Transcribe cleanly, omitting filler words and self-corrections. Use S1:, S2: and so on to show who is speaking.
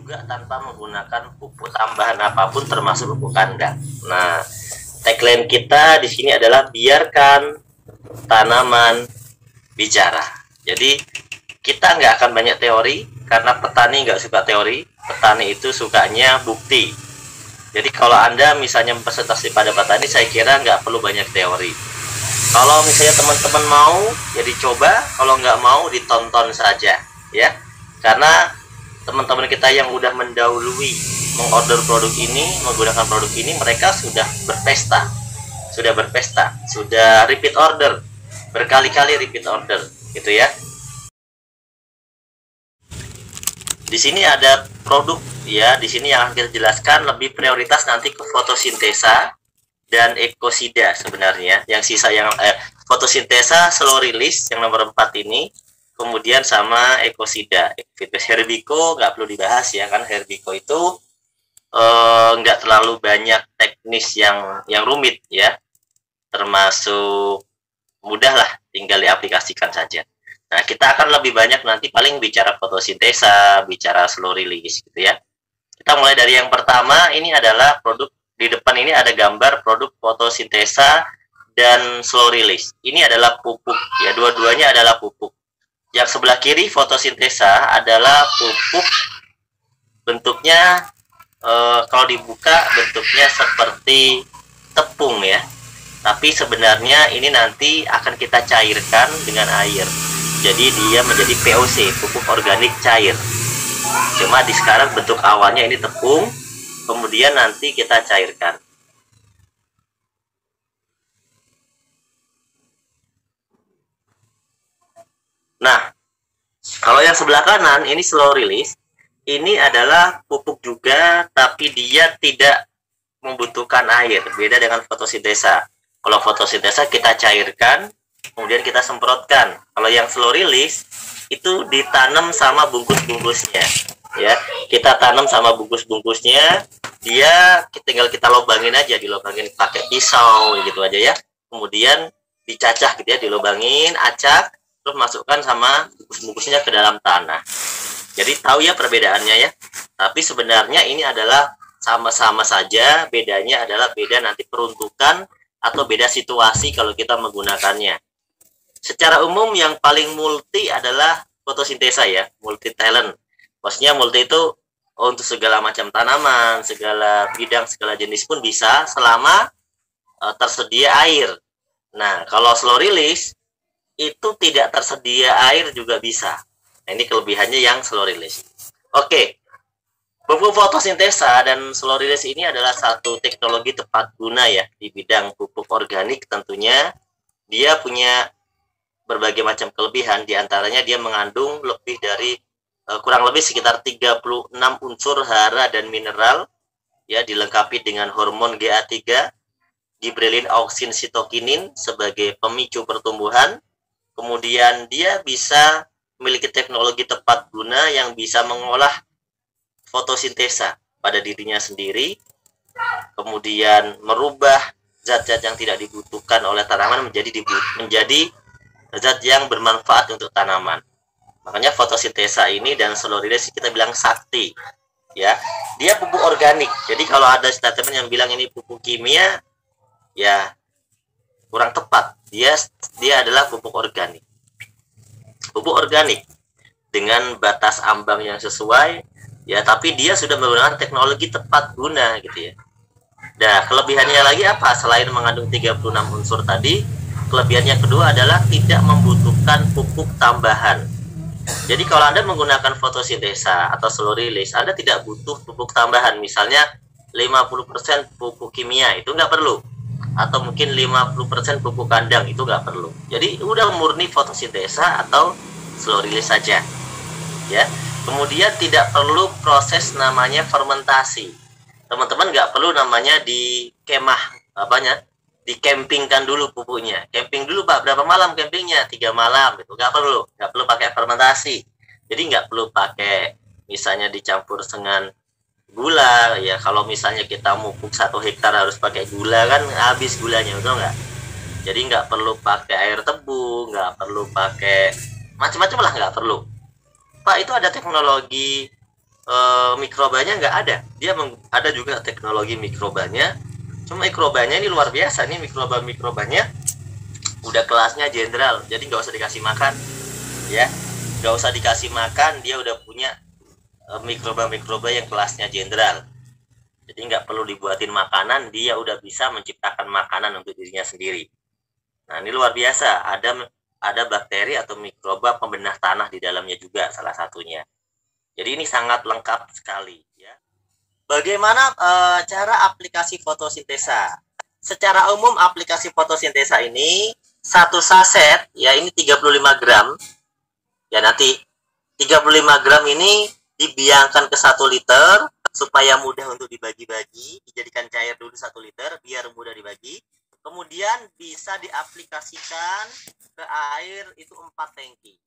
S1: juga tanpa menggunakan pupuk tambahan apapun termasuk pupuk kandang. Nah, tagline kita di sini adalah biarkan tanaman bicara. Jadi kita nggak akan banyak teori karena petani nggak suka teori. Petani itu sukanya bukti. Jadi kalau Anda misalnya presentasi pada petani, saya kira nggak perlu banyak teori. Kalau misalnya teman-teman mau, ya dicoba. Kalau nggak mau, ditonton saja, ya. Karena teman-teman kita yang udah mendahului mengorder produk ini, menggunakan produk ini, mereka sudah berpesta, sudah repeat order, berkali-kali repeat order, gitu ya. Di sini ada produk, ya. Di sini yang akan kita jelaskan lebih prioritas nanti ke fotosintesa dan ekosida sebenarnya. Yang sisa yang fotosintesa slow release yang nomor 4 ini, kemudian sama ekosida. Herbiko nggak perlu dibahas ya, kan herbiko itu nggak terlalu banyak teknis yang rumit ya, termasuk mudah lah, tinggal diaplikasikan saja. Nah, kita akan lebih banyak nanti paling bicara fotosintesa, bicara slow release gitu ya. Kita mulai dari yang pertama, ini adalah produk. Di depan ini ada gambar produk fotosintesa dan slow release. Ini adalah pupuk, ya, dua-duanya adalah pupuk. Yang sebelah kiri fotosintesa adalah pupuk, bentuknya kalau dibuka bentuknya seperti tepung ya. Tapi sebenarnya ini nanti akan kita cairkan dengan air. Jadi dia menjadi POC, pupuk organik cair. Cuma di sekarang bentuk awalnya ini tepung, kemudian nanti kita cairkan. Nah, kalau yang sebelah kanan ini slow release, ini adalah pupuk juga, tapi dia tidak membutuhkan air. Beda dengan fotosintesa. Kalau fotosintesa kita cairkan, kemudian kita semprotkan. Kalau yang slow release itu ditanam sama bungkus-bungkusnya. Ya, kita tanam sama bungkus-bungkusnya, dia tinggal kita lubangin aja, dilubangin pakai pisau gitu aja ya. Kemudian dicacah gitu ya, dilubangin, acak, terus masukkan sama bungkus-bungkusnya ke dalam tanah. Jadi tahu ya perbedaannya ya. Tapi sebenarnya ini adalah sama-sama saja, bedanya adalah beda nanti peruntukan atau beda situasi kalau kita menggunakannya. Secara umum yang paling multi adalah fotosintesa ya, multi talent. Maksudnya multi itu untuk segala macam tanaman, segala bidang, segala jenis pun bisa selama tersedia air. Nah, kalau slow release itu tidak tersedia air juga bisa. Nah, ini kelebihannya yang slow release. Oke, pupuk fotosintesa dan slow release ini adalah satu teknologi tepat guna ya di bidang pupuk organik. Tentunya dia punya berbagai macam kelebihan, diantaranya dia mengandung lebih dari kurang lebih sekitar 36 unsur hara dan mineral ya, dilengkapi dengan hormon GA3, gibrelin, auksin, sitokinin sebagai pemicu pertumbuhan. Kemudian dia bisa memiliki teknologi tepat guna yang bisa mengolah fotosintesa pada dirinya sendiri, kemudian merubah zat-zat yang tidak dibutuhkan oleh tanaman menjadi zat yang bermanfaat untuk tanaman. Makanya fotosintesa ini dan slow release kita bilang sakti ya. Dia pupuk organik. Jadi kalau ada statement yang bilang ini pupuk kimia, ya kurang tepat. Dia adalah pupuk organik. Pupuk organik dengan batas ambang yang sesuai ya, tapi dia sudah menggunakan teknologi tepat guna gitu ya. Nah, kelebihannya lagi apa? Selain mengandung 36 unsur tadi, kelebihan yang kedua adalah tidak membutuhkan pupuk tambahan. Jadi kalau Anda menggunakan fotosintesa atau slow release, Anda tidak butuh pupuk tambahan. Misalnya 50% pupuk kimia, itu nggak perlu. Atau mungkin 50% pupuk kandang, itu nggak perlu. Jadi udah murni fotosintesa atau slow release saja. Ya. Kemudian tidak perlu proses namanya fermentasi. Teman-teman nggak perlu namanya di kemah, dikampingkan dulu pupuknya. Camping dulu Pak, berapa malam campingnya? 3 malam gitu. Nggak perlu pakai fermentasi. Jadi nggak perlu pakai misalnya dicampur dengan gula ya. Kalau misalnya kita mupuk 1 hektar harus pakai gula kan habis gulanya, betul nggak? Jadi nggak perlu pakai air tebu, nggak perlu pakai macam-macam lah, nggak perlu. Pak, itu ada teknologi mikrobanya nggak ada. Dia ada juga teknologi mikrobanya. Cuma mikrobanya ini luar biasa nih, mikrobanya udah kelasnya jenderal. Jadi nggak usah dikasih makan, ya. Nggak usah dikasih makan, dia udah punya mikroba yang kelasnya jenderal. Jadi nggak perlu dibuatin makanan, dia udah bisa menciptakan makanan untuk dirinya sendiri. Nah, ini luar biasa. Ada bakteri atau mikroba pembenah tanah di dalamnya juga salah satunya. Jadi ini sangat lengkap sekali, ya. Bagaimana cara aplikasi fotosintesa? Secara umum aplikasi fotosintesa ini satu saset, ya ini 35 gram. Ya nanti 35 gram ini dibiangkan ke 1 liter supaya mudah untuk dibagi-bagi, dijadikan cair dulu 1 liter biar mudah dibagi. Kemudian bisa diaplikasikan ke air itu 4 tangki.